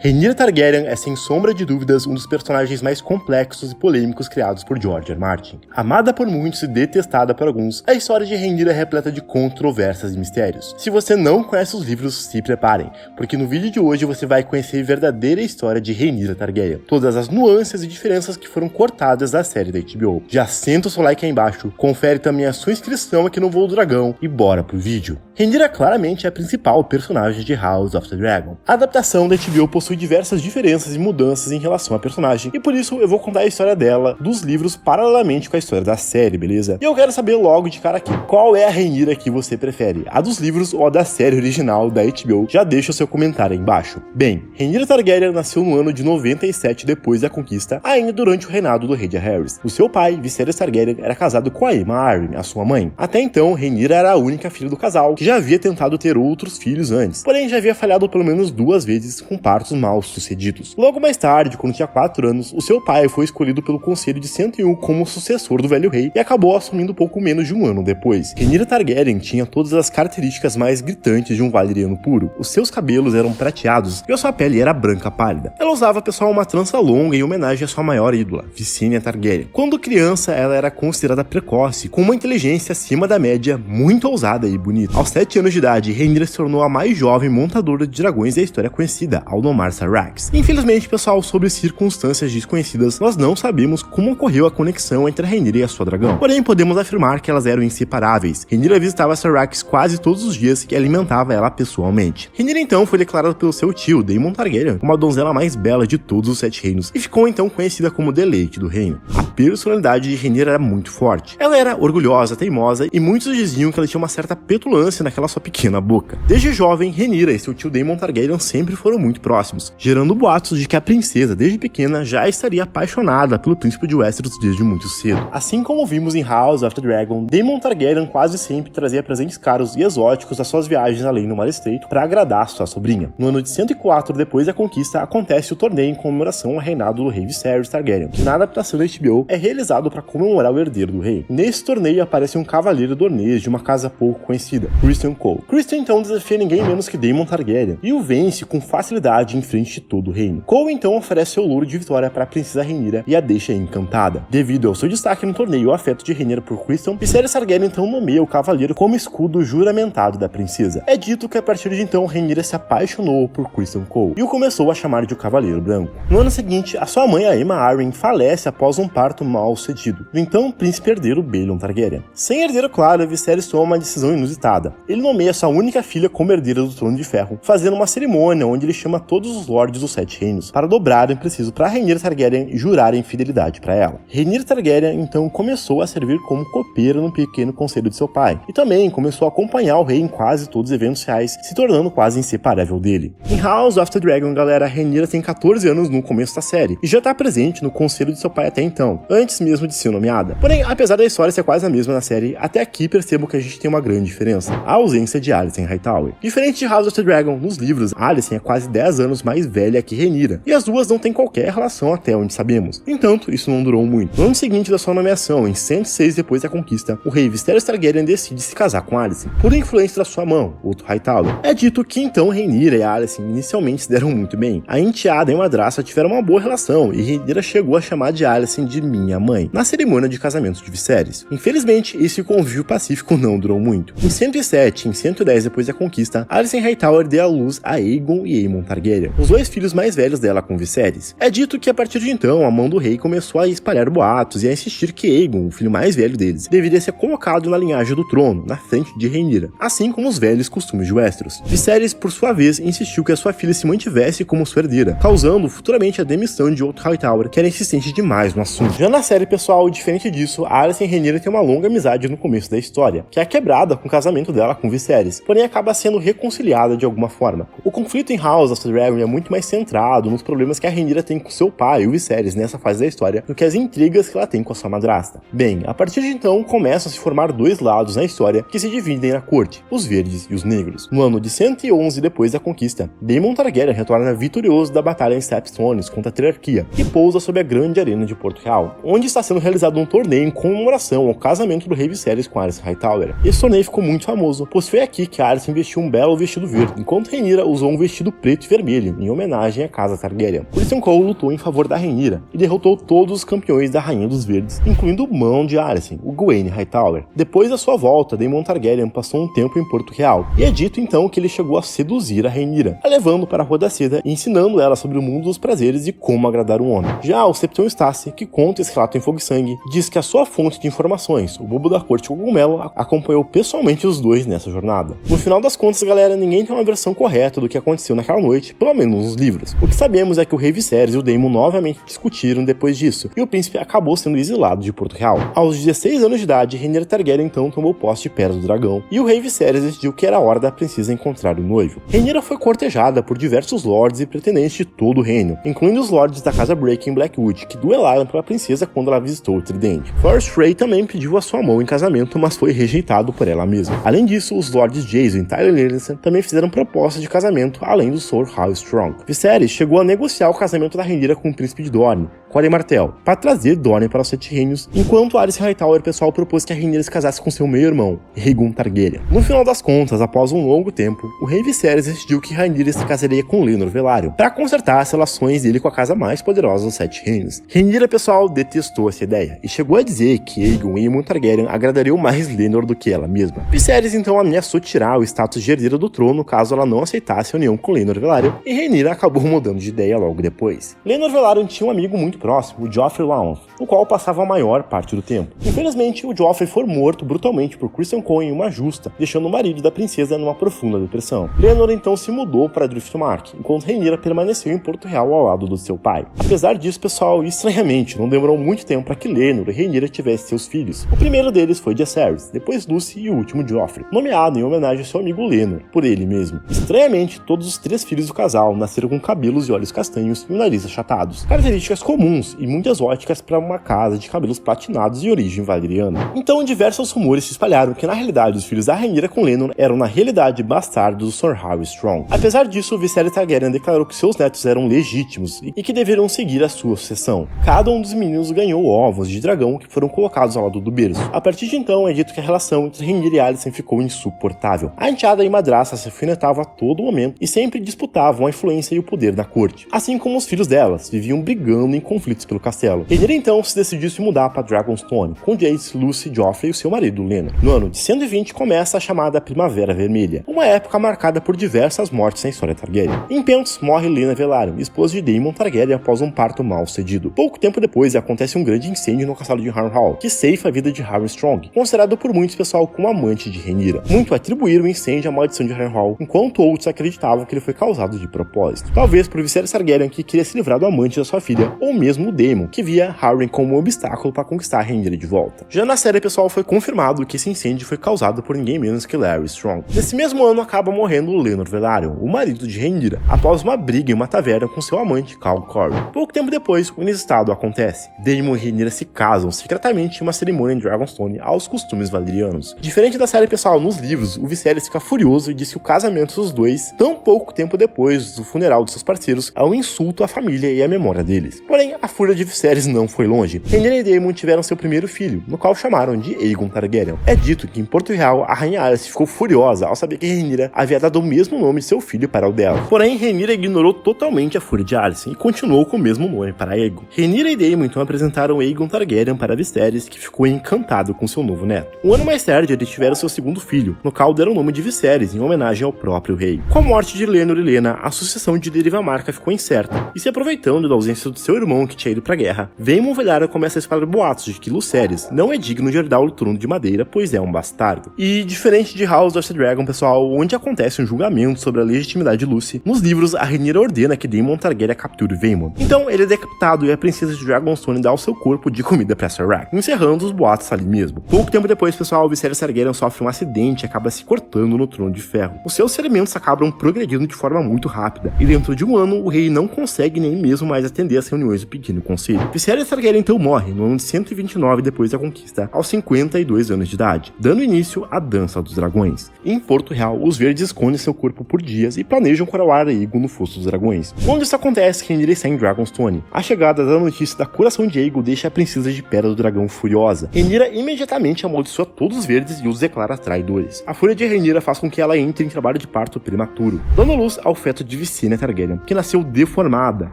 Rhaenyra Targaryen é sem sombra de dúvidas um dos personagens mais complexos e polêmicos criados por George R. R. Martin. Amada por muitos e detestada por alguns, a história de Rhaenyra é repleta de controvérsias e mistérios. Se você não conhece os livros, se preparem, porque no vídeo de hoje você vai conhecer a verdadeira história de Rhaenyra Targaryen, todas as nuances e diferenças que foram cortadas da série da HBO. Já senta o seu like aí embaixo, confere também a sua inscrição aqui no Voo do Dragão e bora pro vídeo. Rhaenyra claramente é a principal personagem de House of the Dragon. A adaptação da HBO possui diversas diferenças e mudanças em relação à personagem, e por isso eu vou contar a história dela dos livros paralelamente com a história da série, beleza? E eu quero saber logo de cara aqui, qual é a Rhaenyra que você prefere? A dos livros ou a da série original da HBO? Já deixa o seu comentário aí embaixo. Bem, Rhaenyra Targaryen nasceu no ano de 97 depois da conquista, ainda durante o reinado do rei Jaehaerys. O seu pai, Viserys Targaryen, era casado com a Aemma Arryn, a sua mãe. Até então, Rhaenyra era a única filha do casal, que já havia tentado ter outros filhos antes, porém já havia falhado pelo menos 2 vezes com partos mal sucedidos. Logo mais tarde, quando tinha 4 anos, o seu pai foi escolhido pelo Conselho de 101 como sucessor do velho rei e acabou assumindo pouco menos de um ano depois. Rhaenyra Targaryen tinha todas as características mais gritantes de um valeriano puro. Os seus cabelos eram prateados e a sua pele era branca pálida. Ela usava, pessoal, uma trança longa em homenagem à sua maior ídola, Visenya Targaryen. Quando criança, ela era considerada precoce, com uma inteligência acima da média, muito ousada e bonita. Aos 7 anos de idade, Rhaenyra se tornou a mais jovem montadora de dragões da história conhecida, ao domar Syrax. Infelizmente, pessoal, sob circunstâncias desconhecidas, nós não sabemos como ocorreu a conexão entre a Rhaenyra e a sua dragão. Porém, podemos afirmar que elas eram inseparáveis. Rhaenyra visitava Syrax quase todos os dias e alimentava ela pessoalmente. Rhaenyra então foi declarada pelo seu tio, Daemon Targaryen, como a donzela mais bela de todos os 7 reinos e ficou então conhecida como Deleite do Reino. A personalidade de Rhaenyra era muito forte. Ela era orgulhosa, teimosa e muitos diziam que ela tinha uma certa petulância naquela sua pequena boca. Desde jovem, Rhaenyra e seu tio Daemon Targaryen sempre foram muito próximos, gerando boatos de que a princesa, desde pequena, já estaria apaixonada pelo príncipe de Westeros desde muito cedo. Assim como vimos em House of the Dragon, Daemon Targaryen quase sempre trazia presentes caros e exóticos às suas viagens além do Mar Estreito para agradar sua sobrinha. No ano de 104, depois da conquista, acontece o torneio em comemoração ao reinado do rei Viserys Targaryen, que na adaptação da HBO é realizado para comemorar o herdeiro do rei. Nesse torneio aparece um cavaleiro dornês de uma casa pouco conhecida, Criston Cole. Criston então desafia ninguém menos que Daemon Targaryen e o vence com facilidade em frente de todo o reino. Cole então oferece seu louro de vitória para a princesa Rhaenyra e a deixa encantada. Devido ao seu destaque no torneio e o afeto de Rhaenyra por Criston, Viserys Targaryen então nomeia o cavaleiro como escudo juramentado da princesa. É dito que a partir de então Rhaenyra se apaixonou por Criston Cole e o começou a chamar de o Cavaleiro Branco. No ano seguinte, a sua mãe, a Aemma Arryn, falece após um parto mal sucedido do então príncipe herdeiro Baelon Targaryen. Sem herdeiro claro, Viserys toma uma decisão inusitada. Ele nomeia sua única filha como herdeira do Trono de Ferro, fazendo uma cerimônia onde ele chama todos os lordes dos 7 reinos para dobrarem preciso para Rhaenyra Targaryen e jurarem fidelidade para ela. Rhaenyra Targaryen então começou a servir como copeira no pequeno conselho de seu pai e também começou a acompanhar o rei em quase todos os eventos reais, se tornando quase inseparável dele. Em House of the Dragon, galera, Rhaenyra tem 14 anos no começo da série e já está presente no conselho de seu pai até então, antes mesmo de ser nomeada. Porém, apesar da história ser quase a mesma na série, até aqui percebo que a gente tem uma grande diferença: a ausência de Alicent Hightower. Diferente de House of the Dragon, nos livros, Alicent é quase 10 anos mais velha que Rhaenyra, e as duas não têm qualquer relação até onde sabemos. No entanto, isso não durou muito. No ano seguinte da sua nomeação, em 106 depois da conquista, o rei Viserys Targaryen decide se casar com Alicent, por influência da sua mão, outro Hightower. É dito que então Rhaenyra e Alicent inicialmente se deram muito bem. A enteada e a madrasta tiveram uma boa relação, e Rhaenyra chegou a chamar de Alicent de minha mãe, na cerimônia de casamento de Viserys. Infelizmente, esse convívio pacífico não durou muito. Em 107 e em 110 depois da conquista, Alicent Hightower deu à luz a Aegon e Aemon Targaryen, os 2 filhos mais velhos dela com Viserys. É dito que a partir de então, a mão do rei começou a espalhar boatos e a insistir que Aegon, o filho mais velho deles, deveria ser colocado na linhagem do trono, na frente de Rhaenyra, assim como os velhos costumes de Westeros. Viserys, por sua vez, insistiu que a sua filha se mantivesse como sua herdeira, causando futuramente a demissão de outro Hightower, que era insistente demais no assunto. Já na série, pessoal, diferente disso, a Alicent e Rhaenyra têm uma longa amizade no começo da história, que é quebrada com o casamento dela com Viserys, porém acaba sendo reconciliada de alguma forma. O conflito em House of the Dragon é muito mais centrado nos problemas que a Rhaenyra tem com seu pai, o Viserys, nessa fase da história, do que as intrigas que ela tem com a sua madrasta. Bem, a partir de então, começam a se formar 2 lados na história que se dividem na corte, os verdes e os negros. No ano de 111 depois da conquista, Daemon Targaryen retorna vitorioso da batalha em Stepstones contra a Trarquia e pousa sobre a grande arena de Porto Real, onde está sendo realizado um torneio em comemoração ao casamento do rei Viserys com Alicent Hightower. Esse torneio ficou muito famoso curioso, pois foi aqui que Alicent vestiu um belo vestido verde, enquanto Rhaenyra usou um vestido preto e vermelho, em homenagem à casa Targaryen. Criston Cole lutou em favor da Rhaenyra e derrotou todos os campeões da Rainha dos Verdes, incluindo o mão de Alicent, o Gwaine Hightower. Depois da sua volta, Daemon Targaryen passou um tempo em Porto Real, e é dito então que ele chegou a seduzir a Rhaenyra, a levando para a Rua da Seda e ensinando ela sobre o mundo dos prazeres e como agradar um homem. Já o Septon Stasi, que conta esse relato em Fogo e Sangue, diz que a sua fonte de informações, o bobo da corte Cogumelo, acompanhou pessoalmente os dois nessa jornada. No final das contas, galera, ninguém tem uma versão correta do que aconteceu naquela noite, pelo menos nos livros. O que sabemos é que o rei Viserys e o Daemon novamente discutiram depois disso, e o príncipe acabou sendo exilado de Porto Real. Aos 16 anos de idade, Rhaenyra Targaryen então tomou posse de Pedra do Dragão, e o rei Viserys decidiu que era hora da princesa encontrar o noivo. Rhaenyra foi cortejada por diversos lords e pretendentes de todo o reino, incluindo os lords da casa Breaking em Blackwood, que duelaram pela princesa quando ela visitou o Tridente. Forrest Frey também pediu a sua mão em casamento, mas foi rejeitado por ela mesma. Além disso, os lords Jason e Tyler Lannister também fizeram propostas de casamento, além do Sir Hal Strong. Viserys chegou a negociar o casamento da Rhaenyra com o príncipe de Dorne, Corey Martell, para trazer Dorne para os Sete Reinos, enquanto Alicent Hightower, pessoal, propôs que a Rhaenyra se casasse com seu meio-irmão, Rhaegon Targaryen. No final das contas, após um longo tempo, o rei Viserys decidiu que Rhaenyra se casaria com Laenor Velaryon, para consertar as relações dele com a casa mais poderosa dos Sete Reinos. Rhaenyra, pessoal, detestou essa ideia, e chegou a dizer que Aegon e Aemon Targaryen agradariam mais Laenor do que ela mesma. Viserys então ameaçou tirar o status de herdeira do trono caso ela não aceitasse a união com Laenor Velaryon, e Rhaenyra acabou mudando de ideia logo depois. Laenor Velaryon tinha um amigo muito próximo, o Joffrey Lounge, o qual passava a maior parte do tempo. Infelizmente, o Joffrey foi morto brutalmente por Criston Cole em uma justa, deixando o marido da princesa numa profunda depressão. Laenor então se mudou para Driftmark, enquanto Rhaenyra permaneceu em Porto Real ao lado do seu pai. Apesar disso, pessoal, estranhamente, não demorou muito tempo para que Laenor e Rhaenyra tivessem seus filhos. O primeiro deles foi Jaehaerys, depois Lucy e o último Joffrey, nomeado em homenagem ao seu amigo Laenor, por ele mesmo. Estranhamente, todos os 3 filhos do casal nasceram com cabelos e olhos castanhos e o nariz achatados, características comuns e muitas óticas para uma casa de cabelos platinados de origem valeriana. Então, diversos rumores se espalharam que na realidade os filhos da Rhaenyra com Laenor eram na realidade bastardos do Sir Hal Strong. Apesar disso, o Viserys Targaryen declarou que seus netos eram legítimos e que deveriam seguir a sua sucessão. Cada um dos meninos ganhou ovos de dragão que foram colocados ao lado do berço. A partir de então, é dito que a relação entre Rhaenyra e Alicent ficou insuportável. A enteada e madrasta se alfinetavam a todo momento e sempre disputavam a influência e o poder na corte. Assim como os filhos delas, viviam brigando em conflitos pelo castelo. Rhaenyra então se decidiu se mudar para Dragonstone, com Jace, Lucy, Joffrey e seu marido Laenor. No ano de 120 começa a chamada Primavera Vermelha, uma época marcada por diversas mortes na história Targaryen. Em Pentos morre Laena Velaryon, esposa de Daemon Targaryen, após um parto mal sucedido. Pouco tempo depois acontece um grande incêndio no castelo de Harrenhal, que ceifa a vida de Harren Strong, considerado por muitos pessoal como amante de Rhaenyra. Muito atribuíram o incêndio à maldição de Harrenhal, enquanto outros acreditavam que ele foi causado de propósito. Talvez por Viserys Targaryen, que queria se livrar do amante da sua filha, ou mesmo o Daemon, que via Harren como um obstáculo para conquistar a Rhaenyra de volta. Já na série, pessoal, foi confirmado que esse incêndio foi causado por ninguém menos que Larry Strong. Nesse mesmo ano acaba morrendo Laenor Velaryon, o marido de Rhaenyra, após uma briga em uma taverna com seu amante Khal Corey. Pouco tempo depois, o inusitado acontece. Daemon e Rhaenyra se casam secretamente em uma cerimônia em Dragonstone aos costumes valerianos. Diferente da série, pessoal, nos livros, o Viserys fica furioso e diz que o casamento dos dois, tão pouco tempo depois do funeral de seus parceiros, é um insulto à família e à memória deles. Porém, a fúria de Viserys não foi longe. Rhaenyra e Daemon tiveram seu primeiro filho, no qual chamaram de Aegon Targaryen. É dito que em Porto Real, a rainha Alicent ficou furiosa ao saber que Rhaenyra havia dado o mesmo nome de seu filho para o dela. Porém, Rhaenyra ignorou totalmente a fúria de Alicent e continuou com o mesmo nome para Aegon. Rhaenyra e Daemon então apresentaram Aegon Targaryen para Viserys, que ficou encantado com seu novo neto. Um ano mais tarde, eles tiveram seu segundo filho, no qual deram o nome de Viserys, em homenagem ao próprio rei. Com a morte de Laenor e Laena, a sucessão de Derivamarca ficou incerta, e se aproveitando da ausência do seu irmão que tinha ido para a guerra, Daemon Velaryon começa a espalhar boatos de que Lucerys não é digno de herdar o trono de madeira, pois é um bastardo. E diferente de House of the Dragon, pessoal, onde acontece um julgamento sobre a legitimidade de Lucy, nos livros a Rhaenyra ordena que Daemon Targaryen capture Vaemon. Então ele é decapitado e a princesa de Dragonstone dá o seu corpo de comida para Ser Raq, encerrando os boatos ali mesmo. Pouco tempo depois, pessoal, Viserys Targaryen sofre um acidente e acaba se cortando no trono de ferro. Os seus ferimentos acabam progredindo de forma muito rápida, e dentro de um ano o rei não consegue nem mesmo mais atender às reuniões do pequeno conselho. Viserys Targaryen então morre no ano de 129 depois da conquista, aos 52 anos de idade, dando início à Dança dos Dragões. Em Porto Real, os verdes escondem seu corpo por dias e planejam coroar Aegon no Fosso dos Dragões. Quando isso acontece, Rhaenyra está em Dragonstone. A chegada da notícia da curação de Aegon deixa a princesa de Pedra do Dragão furiosa. Rhaenyra imediatamente amaldiçoa todos os verdes e os declara traidores. A fúria de Rhaenyra faz com que ela entre em trabalho de parto prematuro, dando luz ao feto de Visenya Targaryen, que nasceu deformada,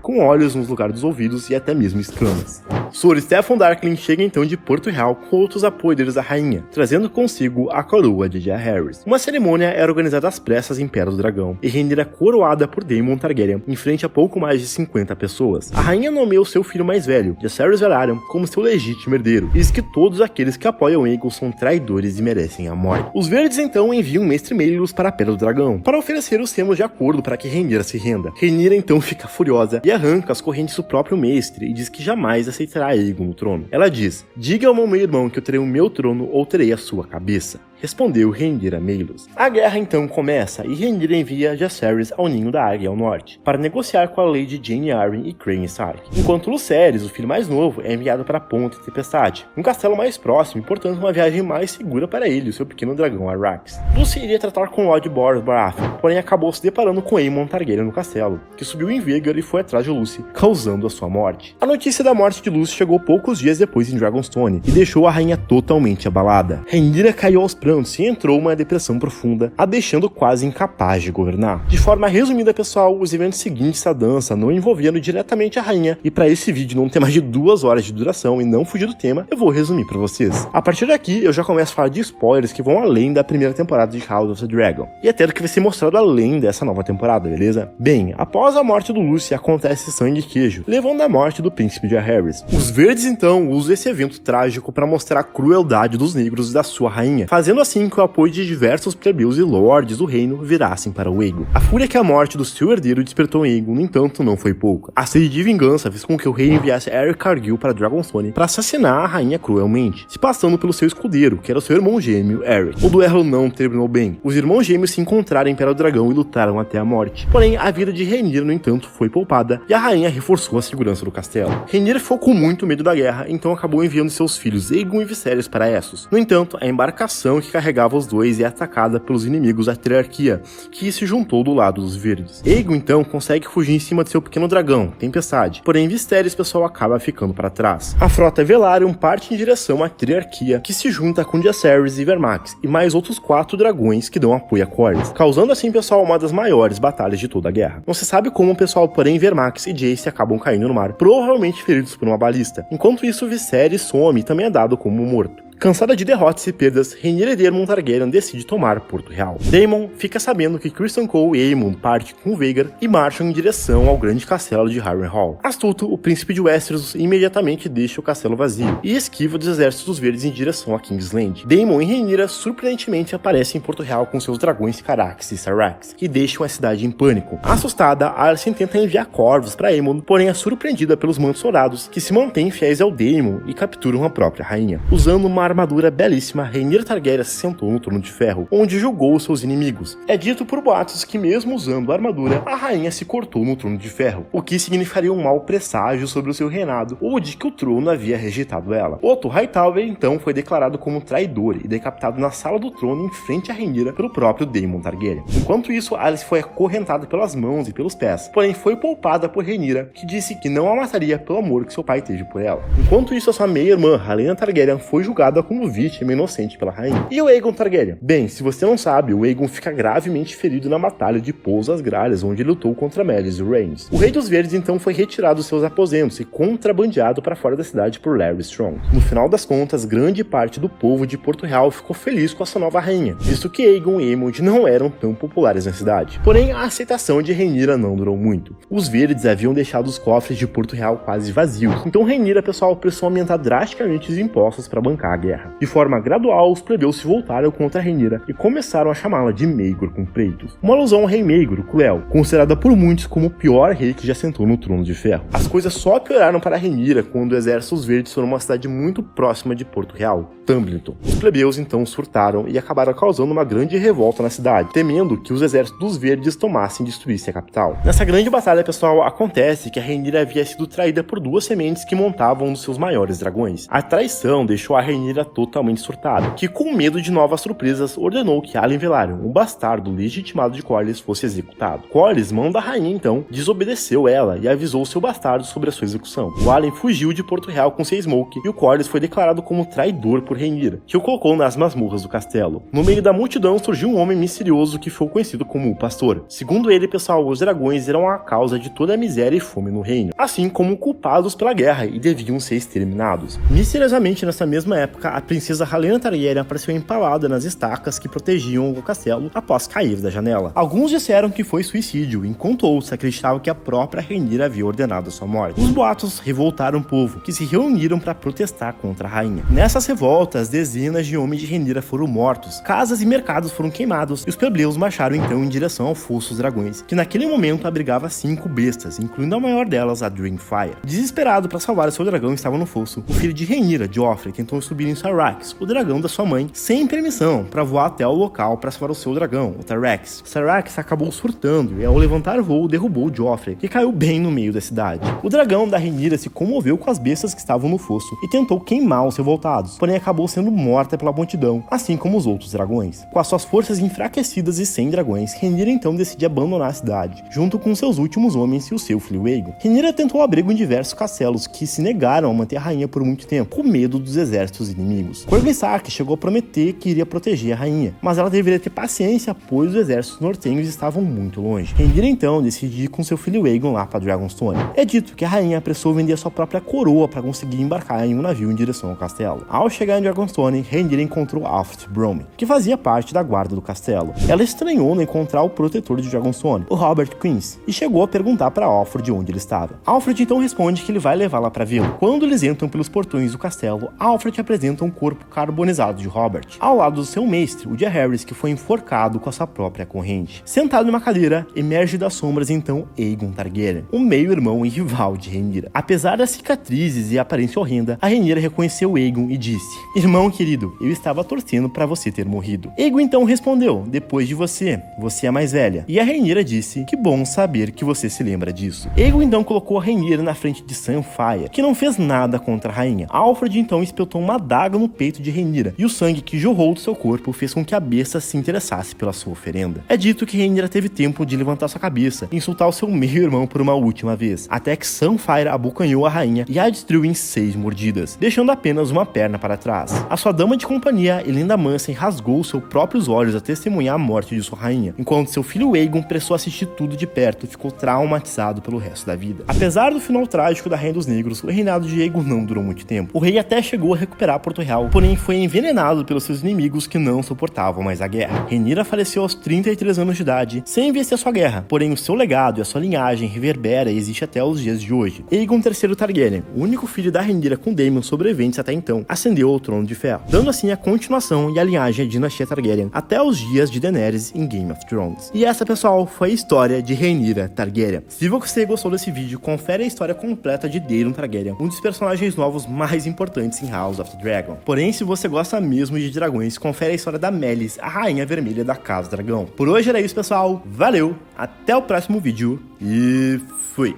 com olhos nos lugares dos ouvidos e até mesmo escamas. Sr. Steffon Darkling chega então de Porto Real com outros apoiadores da rainha, trazendo consigo a coroa de Jaehaerys Harris. Uma cerimônia era organizada às pressas em Pedra do Dragão, e Rhaenyra coroada por Daemon Targaryen, em frente a pouco mais de 50 pessoas. A rainha nomeou seu filho mais velho, Jaehaerys Velaryon, como seu legítimo herdeiro, e diz que todos aqueles que apoiam Aegon são traidores e merecem a morte. Os verdes então enviam Mestre Maelhos para a Pedra do Dragão, para oferecer os termos de acordo para que Rhaenyra se renda. Rhaenyra então fica furiosa e arranca as correntes do próprio mestre e diz que jamais aceitará Aegon no trono. Ela diz: "Diga ao meu irmão que eu terei o meu trono ou terei a sua cabeça", respondeu Rhaenyra Maelhos. A guerra então começa e Rhaenyra envia Jaehaerys ao Ninho da Águia ao norte, para negociar com a Lady Jane Arryn e Crane Stark, enquanto Lucerys, o filho mais novo, é enviado para a Ponte Tempestade, um castelo mais próximo e portanto uma viagem mais segura para ele e o seu pequeno dragão Arrax. Lucy iria tratar com Lord Boros Baratheon, porém acabou se deparando com Aemon Targaryen no castelo, que subiu em Vhagar e foi atrás de Lucy, causando a sua morte. A notícia da morte de Lucy chegou poucos dias depois em Dragonstone e deixou a rainha totalmente abalada. Rhaenyra caiu aos prantos e entrou uma depressão profunda, a deixando quase incapaz de governar. De forma resumida, pessoal, os eventos seguintes da dança não envolvendo diretamente a rainha, e para esse vídeo não ter mais de 2 horas de duração e não fugir do tema, eu vou resumir para vocês. A partir daqui, eu já começo a falar de spoilers que vão além da primeira temporada de House of the Dragon, e até do que vai ser mostrado além dessa nova temporada, beleza? Bem, após a morte do Lucy, acontece sangue e queijo, levando à morte do príncipe Jaehaerys. Os verdes, então, usam esse evento trágico para mostrar a crueldade dos negros e da sua rainha, fazendo assim que o apoio de diversos plebeus e lords do reino virassem para o Aegon. A fúria que a morte do seu herdeiro despertou em Aegon, no entanto, não foi pouca. A sede de vingança fez com que o rei enviasse Eric Cargill para Dragonstone para assassinar a rainha cruelmente, se passando pelo seu escudeiro, que era o seu irmão gêmeo, Eric. O duelo não terminou bem. Os irmãos gêmeos se encontraram em Pedra do Dragão e lutaram até a morte. Porém, a vida de Rhaenyra, no entanto, foi poupada e a rainha reforçou a segurança do castelo. Rhaenyra ficou com muito medo da guerra, então acabou enviando seus filhos Aegon e Viserys para Essos. No entanto, a embarcação que carregava os dois é atacada pelos inimigos da Triarquia, que se juntou do lado dos verdes. Aegon então consegue fugir em cima de seu pequeno dragão, Tempestade, porém Viserys, pessoal, acaba ficando para trás. A frota Velaryon parte em direção à Triarquia, que se junta com Jaehaerys e Vermax, e mais outros 4 dragões que dão apoio a Corlys, causando assim, pessoal, uma das maiores batalhas de toda a guerra. Não se sabe como, pessoal, porém Vermax e Jace acabam caindo no mar, provavelmente feridos por uma balista. Enquanto isso, Viserys some e também é dado como morto. Cansada de derrotas e perdas, Rhaenyra e Daemon Targaryen decide tomar Porto Real. Daemon fica sabendo que Criston Cole e Aemon partem com Vhagar e marcham em direção ao grande castelo de Harrenhal. Astuto, o príncipe de Westeros imediatamente deixa o castelo vazio e esquiva dos exércitos verdes em direção a Kingsland. Daemon e Rhaenyra surpreendentemente aparecem em Porto Real com seus dragões Caraxes e Syrax, que deixam a cidade em pânico. Assustada, Alicent tenta enviar corvos para Aemon, porém é surpreendida pelos mantos dourados, que se mantêm fiéis ao Daemon e capturam a própria rainha. Usando uma armadura belíssima, Rhaenyra Targaryen se sentou no trono de ferro, onde julgou os seus inimigos. É dito por boatos que mesmo usando a armadura, a rainha se cortou no trono de ferro, o que significaria um mau presságio sobre o seu reinado, ou de que o trono havia rejeitado ela. Otto Hightower então foi declarado como traidor e decapitado na sala do trono em frente a Rhaenyra pelo próprio Daemon Targaryen. Enquanto isso, Alice foi acorrentada pelas mãos e pelos pés, porém foi poupada por Rhaenyra, que disse que não a mataria pelo amor que seu pai teve por ela. Enquanto isso, a sua meia-irmã, Helaena Targaryen, foi julgada como vítima inocente pela rainha. E o Aegon Targaryen? Bem, se você não sabe, o Aegon fica gravemente ferido na batalha de Pouso das Gralhas, onde ele lutou contra Meleys e Rhaenys. O Rei dos Verdes então foi retirado dos seus aposentos e contrabandeado para fora da cidade por Larry Strong. No final das contas, grande parte do povo de Porto Real ficou feliz com a sua nova rainha, visto que Aegon e Aemond não eram tão populares na cidade. Porém, a aceitação de Rhaenyra não durou muito. Os Verdes haviam deixado os cofres de Porto Real quase vazios, então Rhaenyra, pessoal, precisou aumentar drasticamente os impostos para bancar a guerra. guerra. De forma gradual, os plebeus se voltaram contra Rhaenyra e começaram a chamá-la de Maegor com peitos, uma alusão ao rei Maegor, o Cruel, considerada por muitos como o pior rei que já sentou no trono de ferro. As coisas só pioraram para Rhaenyra quando os exércitos verdes foram uma cidade muito próxima de Porto Real, Tumbleton. Os plebeus então surtaram e acabaram causando uma grande revolta na cidade, temendo que os exércitos dos verdes tomassem e destruíssem a capital. Nessa grande batalha, pessoal, acontece que a Rhaenyra havia sido traída por duas sementes que montavam um dos seus maiores dragões. A traição deixou a Rhaenyra totalmente surtada, que com medo de novas surpresas ordenou que Alyn Velaryon, um bastardo legitimado de Corlys, fosse executado. Corlys, mão da rainha então, desobedeceu ela e avisou seu bastardo sobre a sua execução. O Alyn fugiu de Porto Real com seu Smoke e o Corlys foi declarado como traidor por Rhaenyra, que o colocou nas masmorras do castelo. No meio da multidão surgiu um homem misterioso que ficou conhecido como o Pastor. Segundo ele, pessoal, os dragões eram a causa de toda a miséria e fome no reino, assim como culpados pela guerra e deviam ser exterminados. Misteriosamente, nessa mesma época, a princesa Rhaena Targaryen apareceu empalada nas estacas que protegiam o castelo após cair da janela. Alguns disseram que foi suicídio, enquanto outros acreditavam que a própria Rhaenyra havia ordenado sua morte. Os boatos revoltaram o povo, que se reuniram para protestar contra a rainha. Nessas revoltas, dezenas de homens de Rhaenyra foram mortos, casas e mercados foram queimados, e os plebeus marcharam então em direção ao Fosso dos Dragões, que naquele momento abrigava 5 bestas, incluindo a maior delas, a Dreamfire. Desesperado para salvar o seu dragão estava no fosso, o filho de Rhaenyra, Joffrey, tentou subir em Syrax, o dragão da sua mãe, sem permissão, para voar até o local para salvar o seu dragão, o Tyrax. Syrax acabou surtando e ao levantar voo derrubou Joffrey, que caiu bem no meio da cidade. O dragão da Rhaenyra se comoveu com as bestas que estavam no fosso e tentou queimar os revoltados, porém acabou sendo morta pela multidão, assim como os outros dragões. Com as suas forças enfraquecidas e sem dragões, Rhaenyra então decide abandonar a cidade, junto com seus últimos homens e o seu filho Aegon. Rhaenyra tentou abrigo em diversos castelos que se negaram a manter a rainha por muito tempo, com medo dos exércitos inimigos. Corlys Stark chegou a prometer que iria proteger a rainha, mas ela deveria ter paciência, pois os exércitos nortenhos estavam muito longe. Rhaenyra então decidiu ir com seu filho Aegon lá para Dragonstone. É dito que a rainha apressou vender sua própria coroa para conseguir embarcar em um navio em direção ao castelo. Ao chegar em Dragonstone, Rhaenyra encontrou Alfred Brome, que fazia parte da guarda do castelo. Ela estranhou não encontrar o protetor de Dragonstone, o Robert Quince, e chegou a perguntar para Alfred onde ele estava. Alfred então responde que ele vai levá-la para vê-lo. Quando eles entram pelos portões do castelo, Alfred apresenta um corpo carbonizado de Robert, ao lado do seu mestre, o Jaehaerys, que foi enforcado com a sua própria corrente. Sentado em uma cadeira, emerge das sombras então Aegon Targaryen, o meio-irmão e rival de Rhaenyra. Apesar das cicatrizes e aparência horrenda, a Rhaenyra reconheceu Aegon e disse: "Irmão querido, eu estava torcendo para você ter morrido." Aegon então respondeu: "Depois de você é mais velha." E a Rhaenyra disse: "Que bom saber que você se lembra disso." Aegon então colocou a Rhaenyra na frente de Sunfyre, que não fez nada contra a rainha. Alfred então espetou uma adaga no peito de Rhaenyra, e o sangue que jorrou do seu corpo fez com que a besta se interessasse pela sua oferenda. É dito que Rhaenyra teve tempo de levantar sua cabeça e insultar o seu meio-irmão por uma última vez, até que Sunfyre abocanhou a rainha e a destruiu em 6 mordidas, deixando apenas uma perna para trás. A sua dama de companhia, Elenda Mansen, rasgou seus próprios olhos a testemunhar a morte de sua rainha, enquanto seu filho Aegon prestou a assistir tudo de perto e ficou traumatizado pelo resto da vida. Apesar do final trágico da Rainha dos Negros, o reinado de Aegon não durou muito tempo. O rei até chegou a recuperar Porto Real, porém foi envenenado pelos seus inimigos que não suportavam mais a guerra. Rhaenyra faleceu aos 33 anos de idade, sem vencer sua guerra, porém o seu legado e a sua linhagem reverbera e existe até os dias de hoje. Aegon III Targaryen, o único filho da Rhaenyra com Daemon sobreviventes até então, ascendeu ao trono de ferro, dando assim a continuação e a linhagem da dinastia Targaryen até os dias de Daenerys em Game of Thrones. E essa, pessoal, foi a história de Rhaenyra Targaryen. Se você gostou desse vídeo, confere a história completa de Daemon Targaryen, um dos personagens novos mais importantes em House of the Dragon. Porém, se você gosta mesmo de dragões, confere a história da Meleys, a rainha vermelha da Casa Dragão. Por hoje era isso, pessoal. Valeu, até o próximo vídeo e fui!